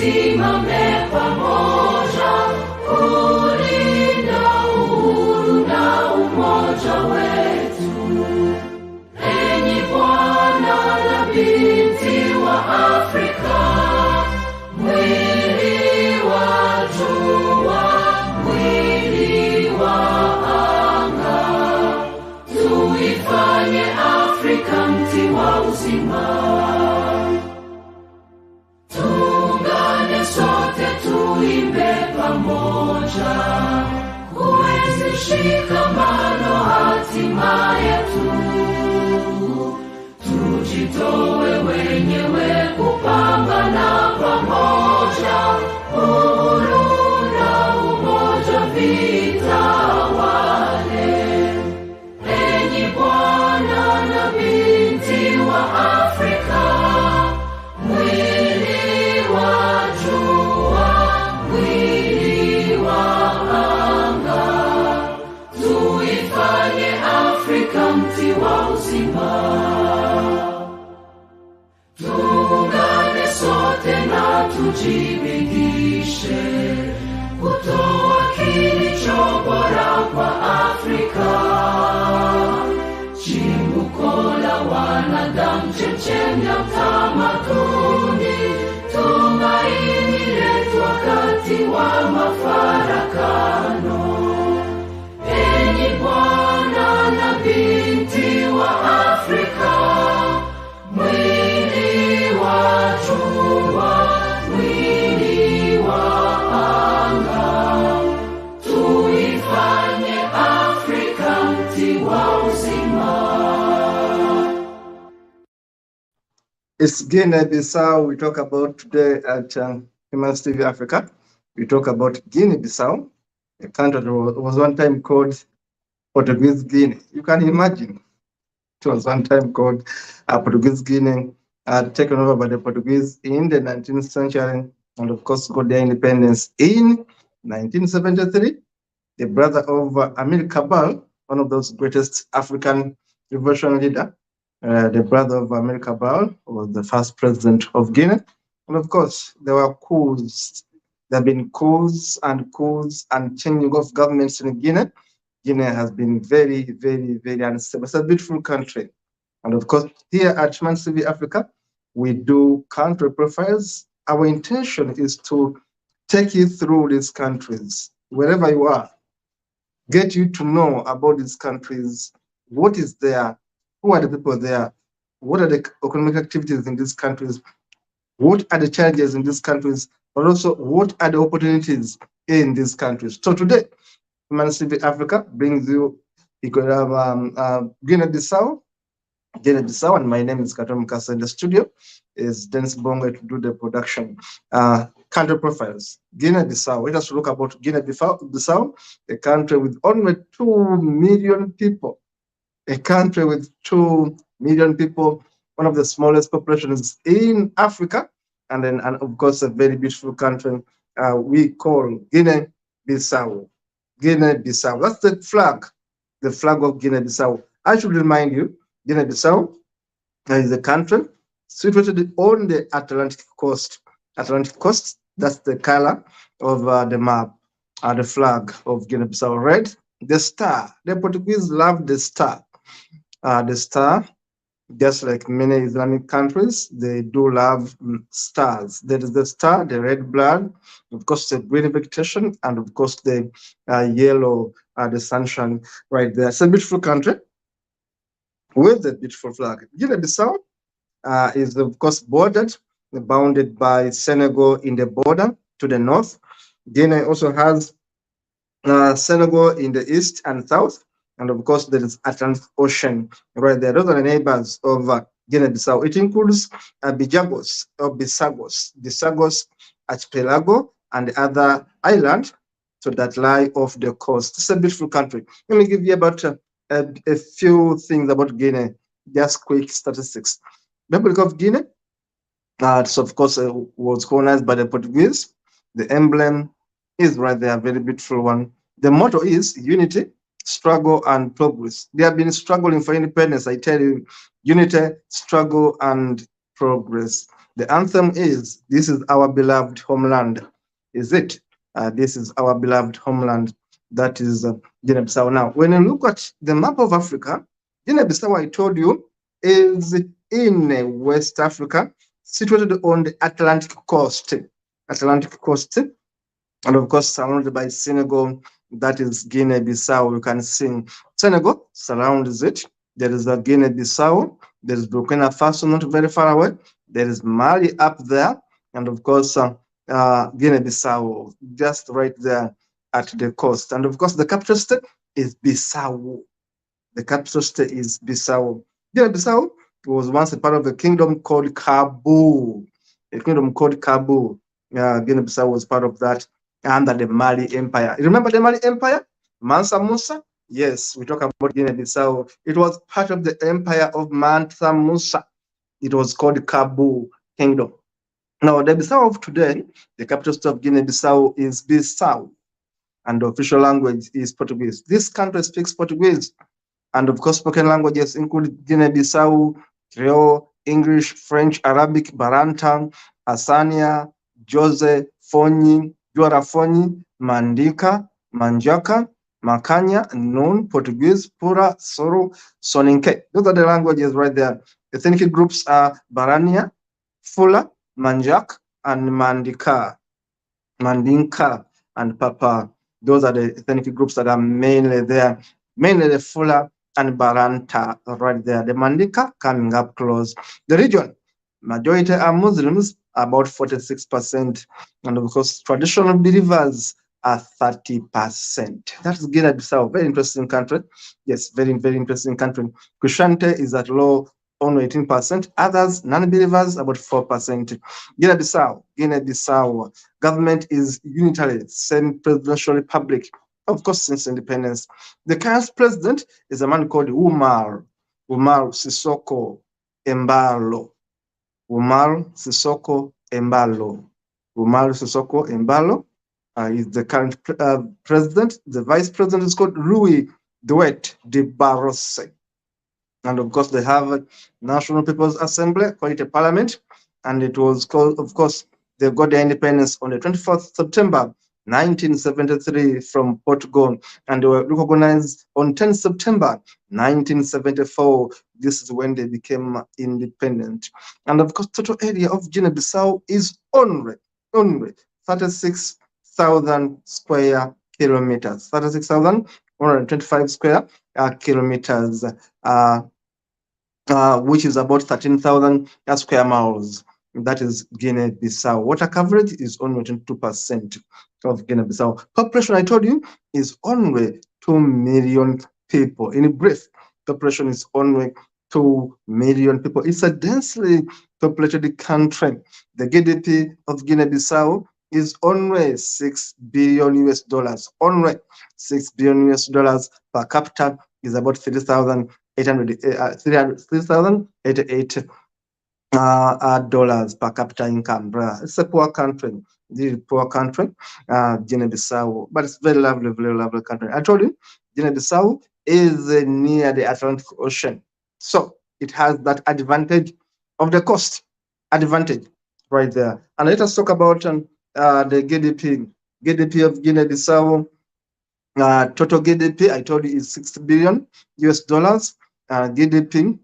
tusimame pamoja kulinda uhuru na umoja wetu. Enyi bwana na binti wa Afrika, mwili wa jua, mwili wa anga, tuifanye Afrika mti wa uzima. Tuungane sote tuimbe pamoja, kuenzi shikamano hatima yetu. Tujitoe wenyewe kupambana pamoja, uhuru na umoja vitawale. Enyi bwana na binti wa Afrika, mwili wa jua, mwili wa anga, tuifanye Afrika mti wa uzima. Tuungane sote na tujibidishe kutoa kilicho bora kwa Afrika, chimbuko la wanadamu, chemchemi ya utamaduni, tumaini letu wakati wa mafarakano. Enyi bwana na binti wa Afrika, mwili wa jua, mwili wa anga, tuifanye Afrika mti wa uzima. It's Guinea Bissau we talk about today at Human TV Africa. We talk about Guinea Bissau, a country that was one time called Portuguese Guinea. You can imagine. It was one time called Portuguese Guinea, taken over by the Portuguese in the 19th century, and of course got their independence in 1973. The brother of Amir Cabral, one of those greatest African revolutionary leaders, the brother of Amir Cabral was the first president of Guinea. And of course, there were coups. There have been coups and changing of governments in Guinea. Guinea has been very, very, very unstable. It's a beautiful country. And of course, here at Human TV Africa, we do country profiles. Our intention is to take you through these countries, wherever you are, get you to know about these countries, what is there, who are the people there, what are the economic activities in these countries, what are the challenges in these countries, but also what are the opportunities in these countries. So today, Human TV Africa brings you Guinea Bissau, and my name is Katom Kasa. In the studio is Dennis Bongo to do the production. Country profiles. Guinea Bissau. Let us look about Guinea Bissau, a country with only 2 million people. A country with 2 million people, one of the smallest populations in Africa, and of course a very beautiful country we call Guinea Bissau. Guinea Bissau. That's the flag of Guinea Bissau. I should remind you, Guinea Bissau is a country situated on the Atlantic coast. That's the color of the map, the flag of Guinea Bissau. Red, the star. The Portuguese love the star. The star, just like many Islamic countries, they do love stars. There is the star, the red blood, of course the green vegetation, and of course the yellow, the sunshine right there. It's a beautiful country with a beautiful flag. Guinea-Bissau is of course bounded by Senegal in the border to the north. Guinea also has Senegal in the east and south. And of course, there is Atlantic Ocean right there. Those are the neighbors of Guinea-Bissau. It includes Bijagos or Bisagos Archipelago and the other island so that lie off the coast. It's a beautiful country. Let me give you about a few things about Guinea, just quick statistics. The Republic of Guinea, so of course, was colonized by the Portuguese. The emblem is right there, a very beautiful one. The motto is unity, struggle, and progress. They have been struggling for independence, I tell you, unity, struggle, and progress. The anthem is, "This is our beloved homeland." Is it? This is our beloved homeland. That is Guinea-Bissau. Now, when you look at the map of Africa, Guinea-Bissau, I told you, is in West Africa, situated on the Atlantic coast. Atlantic coast, and of course surrounded by Senegal, that is Guinea-Bissau. You can see Senegal surrounds it. There is a Guinea-Bissau, there is Burkina Faso not very far away, there is Mali up there, and of course Guinea-Bissau just right there at the coast. And of course the capital state is Bissau. The capital state is Bissau. Guinea-Bissau was once a part of a kingdom called Kabul. A kingdom called Kabul. Guinea-Bissau was part of that under the Mali Empire. You remember the Mali Empire? Mansa Musa? Yes, we talk about Guinea-Bissau. It was part of the empire of Mansa Musa. It was called Kabul Kingdom. Now, the Bissau of today, the capital state of Guinea-Bissau is Bissau, and the official language is Portuguese. This country speaks Portuguese, and of course, spoken languages include Guinea-Bissau, Creole, English, French, Arabic, Barantan, Asania, Jose, Fonyi, Juarafoni, Mandika, Manjaka, Makanya, Nun, Portuguese, Pura, Soro, Soninke. Those are the languages right there. Ethnic groups are Barania, Fula, Manjak, and Mandinka, and Papa. Those are the ethnic groups that are mainly there. Mainly the Fula and Baranta right there. The Mandinka coming up close. The region, majority are Muslims, about 46%. And of course, traditional believers are 30%. That's Guinea-Bissau, very interesting country. Yes, very, very interesting country. Christianity is at low, only 18%. Others, non-believers, about 4%. Guinea-Bissau. Government is unitary, semi-presidential republic, of course, since independence. The current president is a man called Umar Sissoko Embalo. Umar Sissoko Embalo. Umar Sissoko Embalo is the current president. The vice president is called Louis Duet de Barrosse. And of course, they have a National People's Assembly, call it a parliament. And it was called, of course, they got their independence on the 24th September 1973 from Portugal, and they were recognized on 10 September 1974. This is when they became independent. And of course, total area of Guinea-Bissau is only 36,000 square kilometers, 36,125 square kilometers, which is about 13,000 square miles. That is Guinea-Bissau. Water coverage is only 22% of Guinea-Bissau. Population, I told you, is only 2 million people. In brief, population is only 2 million people. It's a densely populated country. The GDP of Guinea-Bissau is only $6 billion US dollars. Only $6 billion US dollars per capita is about 3,088 dollars per capita income. It's a poor country, really poor country, Guinea-Bissau, but it's very lovely country. I told you, Guinea-Bissau is near the Atlantic Ocean, so it has that advantage of the coast advantage right there. And let us talk about the GDP of Guinea-Bissau. Total GDP, I told you, is 60 billion US dollars. GDP,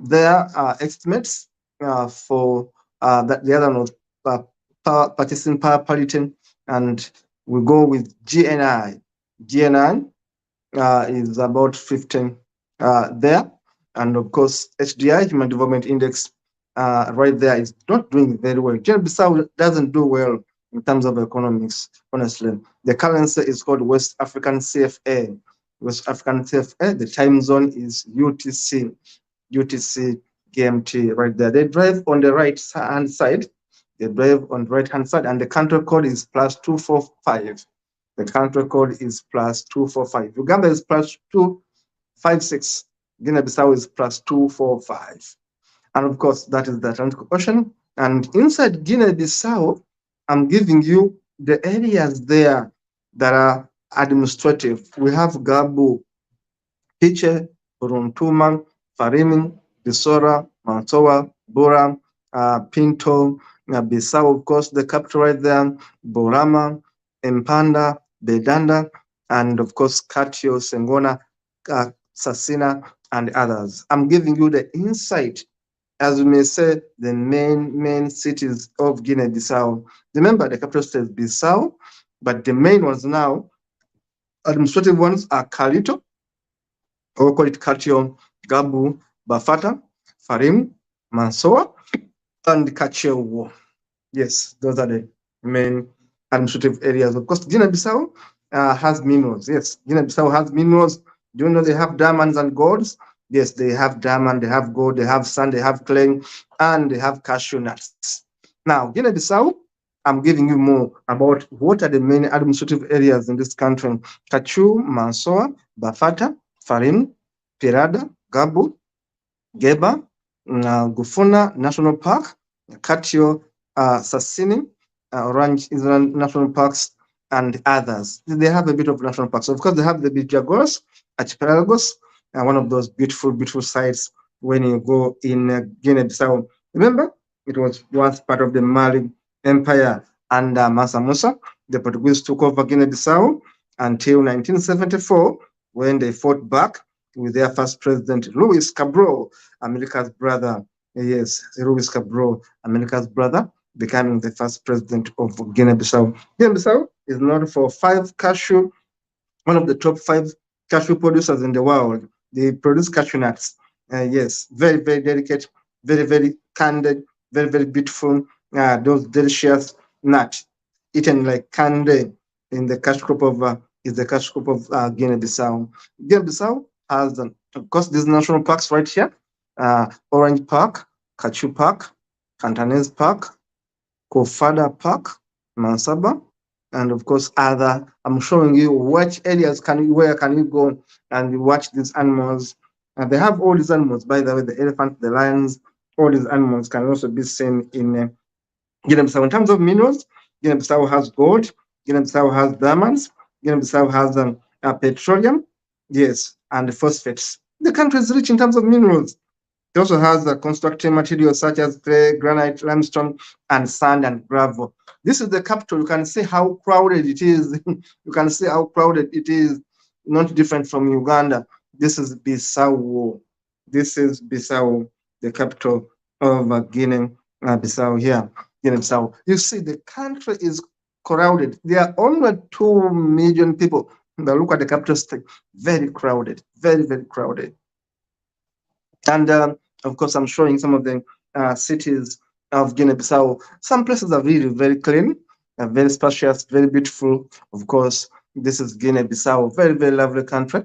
there are estimates for that the other one was purchasing power parity, and we go with GNI. GNI is about 15 there, and of course HDI, Human Development Index, right there is not doing very well. Guinea-Bissau doesn't do well in terms of economics, honestly. The currency is called West African CFA. West African CFA, the time zone is UTC GMT right there. They drive on the right hand side. They drive on the right hand side, and the country code is +245. The country code is +245. Uganda is +256. Guinea-Bissau is +245. And of course, that is the Atlantic Ocean. And inside Guinea-Bissau, I'm giving you the areas there that are administrative. We have Gabu, Piche, Runtuma, Fariming, Bisora, Mansoa, Bura, Pinto, Bissau, of course, the capital right there, Borama, Mpanda, Bedanda, and of course, Katio, Sengona, Sasina, and others. I'm giving you the insight, as we may say, the main cities of Guinea-Bissau. Remember, the capital state is Bissau, but the main ones now, administrative ones, are Kalito, or we call it Katio, Gabu, Bafata, Farim, Mansoa, and Kachewo. Yes, those are the main administrative areas. Of course, Guinea-Bissau has minerals. Yes, Guinea-Bissau has minerals. Do you know they have diamonds and golds? Yes, they have diamond, they have gold, they have sand, they have clay, and they have cashew nuts. Now, Guinea-Bissau, I'm giving you more about what are the main administrative areas in this country. Kachu, Mansoa, Bafata, Farim, Pirada, Gabu, Geba, Gufuna National Park, Katio, Sassini, Orange Island National Parks, and others. They have a bit of national parks. So of course, they have the Bijagos Archipelagos, one of those beautiful sites when you go in Guinea-Bissau. Remember, it was once part of the Mali Empire under Mansa Musa. The Portuguese took over Guinea-Bissau until 1974 when they fought back with their first president, Luis Cabral, America's brother. Yes, Luis Cabral, America's brother, becoming the first president of Guinea-Bissau. Guinea-Bissau is known for one of the top 5 cashew producers in the world. They produce cashew nuts. Yes, very delicate, very candid, very beautiful. Those delicious nuts eaten like candy in the cash crop of Guinea-Bissau. Guinea-Bissau has, of course, these national parks right here: Orange Park, Kachu Park, Cantonese Park, Kofada Park, Mansaba, and of course other. I'm showing you which areas where can you go and watch these animals. And they have all these animals, by the way, the elephant, the lions, all these animals can also be seen in Guinea-Bissau. In terms of minerals, Guinea-Bissau has gold, Guinea-Bissau has diamonds, Guinea-Bissau has petroleum, yes, and phosphates. The country is rich in terms of minerals. It also has constructing materials such as clay, granite, limestone, and sand and gravel. This is the capital. You can see how crowded it is. You can see how crowded it is, not different from Uganda. This is Bissau. This is Bissau, the capital of Guinea-Bissau here. Guinea-Bissau. You see, the country is crowded. There are only 2 million people. Now look at the capital state. Very crowded. Very crowded. And of course, I'm showing some of the cities of Guinea-Bissau. Some places are really very clean, very spacious, very beautiful. Of course, this is Guinea-Bissau, very lovely country.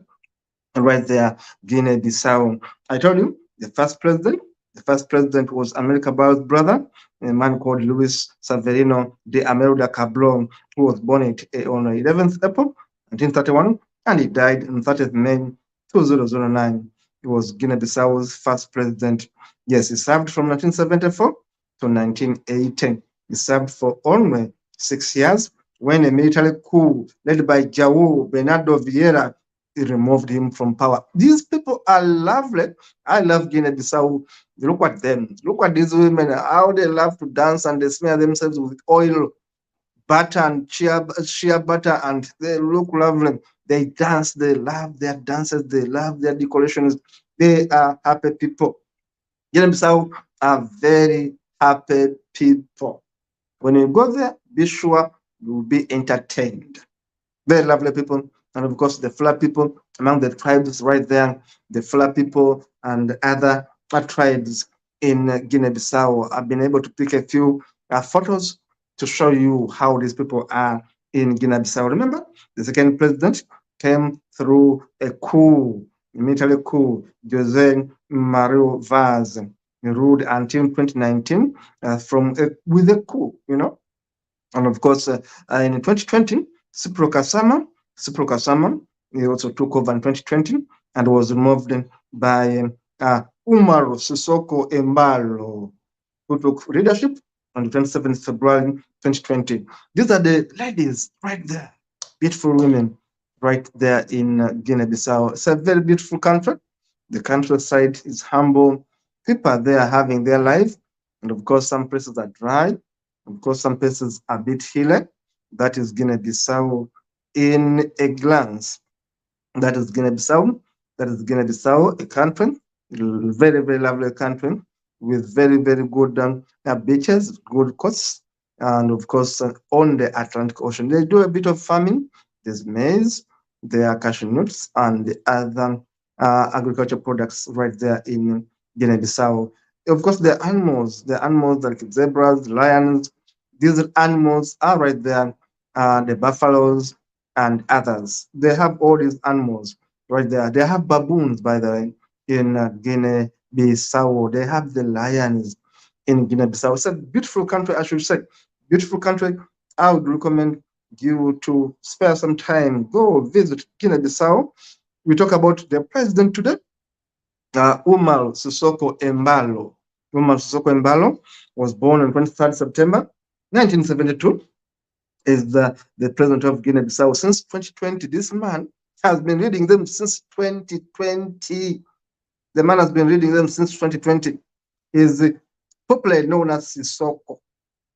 Right there, Guinea-Bissau. I told you, the first president was America Bau's brother, a man called Luis Severino de Amelda Cabral, who was born on 11th April 1931, and he died on 30th May 2009. He was Guinea-Bissau's first president. Yes, he served from 1974 to 1980. He served for only 6 years when a military coup led by João Bernardo Vieira removed him from power. These people are lovely. I love Guinea-Bissau. Look at them. Look at these women, how they love to dance and they smear themselves with oil, butter and shea butter, and they look lovely. They dance, they love their dances, they love their decorations. They are happy people. Guinea-Bissau are very happy people. When you go there, be sure you will be entertained. Very lovely people. And of course, the Fula people, among the tribes right there, the Fula people and other tribes in Guinea-Bissau. I've been able to pick a few photos to show you how these people are in Guinea-Bissau. Remember, the second president came through a coup, a military coup. Jose Mario Vaz ruled until 2019 with a coup, And of course, in 2020, Cipro Kasama, he also took over in 2020 and was removed by Umaru Sissoko Embalo, who took leadership on the 27th February 2020. These are the ladies right there, beautiful women right there in Guinea-Bissau. It's a very beautiful country. The countryside is humble. People are there having their life. And of course, some places are dry. Of course, some places are a bit hilly. That is Guinea-Bissau in a glance. That is Guinea-Bissau. That is Guinea-Bissau, a country, very, very lovely country with very, very good beaches, good coasts, and of course on the Atlantic Ocean. They do a bit of farming. There's maize, there are cashew nuts, and the other agricultural products right there in Guinea-Bissau. Of course, the animals like zebras, lions, these animals are right there. The buffaloes, and others. They have all these animals right there. They have baboons, by the way, in Guinea-Bissau. They have the lions in Guinea-Bissau. It's a beautiful country, I should say. Beautiful country. I would recommend you to spare some time, go visit Guinea-Bissau. We talk about the president today, Umar Sissoco Embalo. Umar Sissoco Embalo was born on 23rd September 1972. Is the president of Guinea-Bissau since 2020. This man has been leading them since 2020. The man has been leading them since 2020. He's popularly known as Sissoko.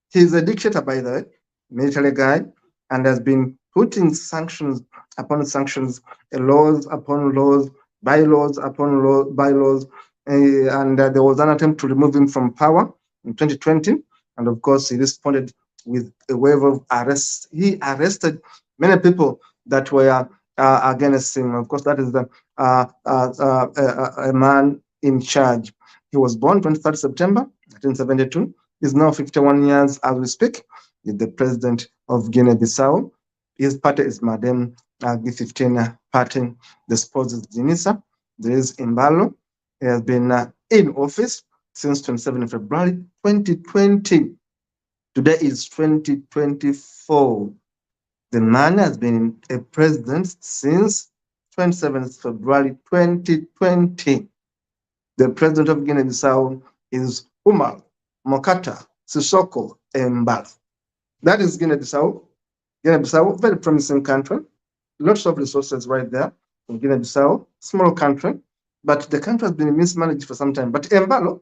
He's a dictator, by the way, military guy, and has been putting sanctions upon sanctions, laws upon laws, bylaws upon bylaws, and there was an attempt to remove him from power in 2020, and of course he responded with a wave of arrests. He arrested many people that were against him. Of course, that is a man in charge. He was born 23rd September 1972. He's now 51 years as we speak. He's the president of Guinea-Bissau. His party is Madem G15 party. The spouse is Dinisa. There is Imbalo. He has been in office since 27 February 2020. Today is 2024. The man has been a president since 27th February 2020. The president of Guinea-Bissau is Umar Mokata Sissoko Embalo. That is Guinea-Bissau. Guinea-Bissau, very promising country. Lots of resources right there in Guinea-Bissau. Small country, but the country has been mismanaged for some time. But Embalo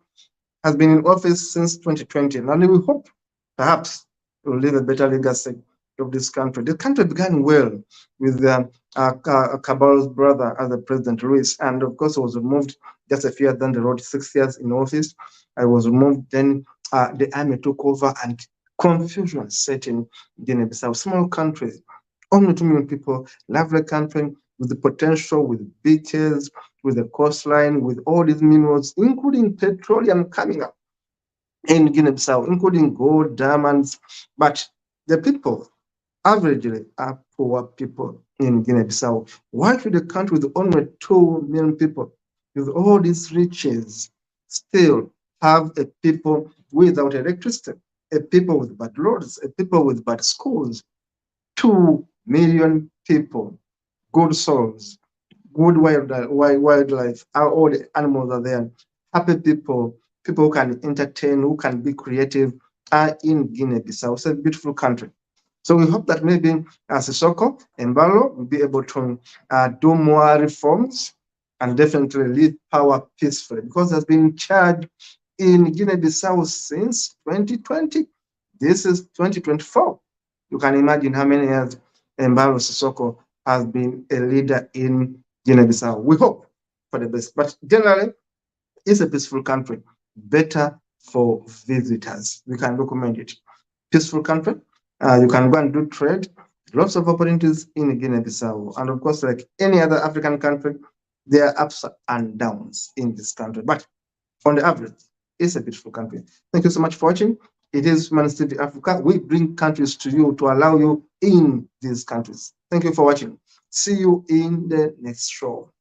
has been in office since 2020, and we hope perhaps it will leave a better legacy of this country. The country began well with Cabal's brother as the president, Luis, and of course was removed just a few years down the road, 6 years in office. I was removed, then the army took over and confusion set in Guinea-Bissau. Small country, only 2 million people, lovely country with the potential, with beaches, with the coastline, with all these minerals, including petroleum coming up in Guinea-Bissau, including gold, diamonds, but the people averagely are poor people in Guinea-Bissau. Why should a country with only 2 million people, with all these riches, still have a people without electricity, a people with bad roads, a people with bad schools? 2 million people, good souls, good wildlife, all the animals are there, happy people, people who can entertain, who can be creative, are in Guinea-Bissau. It's a beautiful country. So we hope that maybe Sissoko Embalo will be able to do more reforms and definitely leave power peacefully, because he has been in charge in Guinea-Bissau since 2020. This is 2024. You can imagine how many years Embalo Sissoko has been a leader in Guinea-Bissau. We hope for the best, but generally, it's a peaceful country, better for visitors. We can recommend it. Peaceful country. You can go and do trade. Lots of opportunities in Guinea-Bissau. And of course, like any other African country, there are ups and downs in this country. But on the average, it's a beautiful country. Thank you so much for watching. It is Humanist TV Africa. We bring countries to you to allow you in these countries. Thank you for watching. See you in the next show.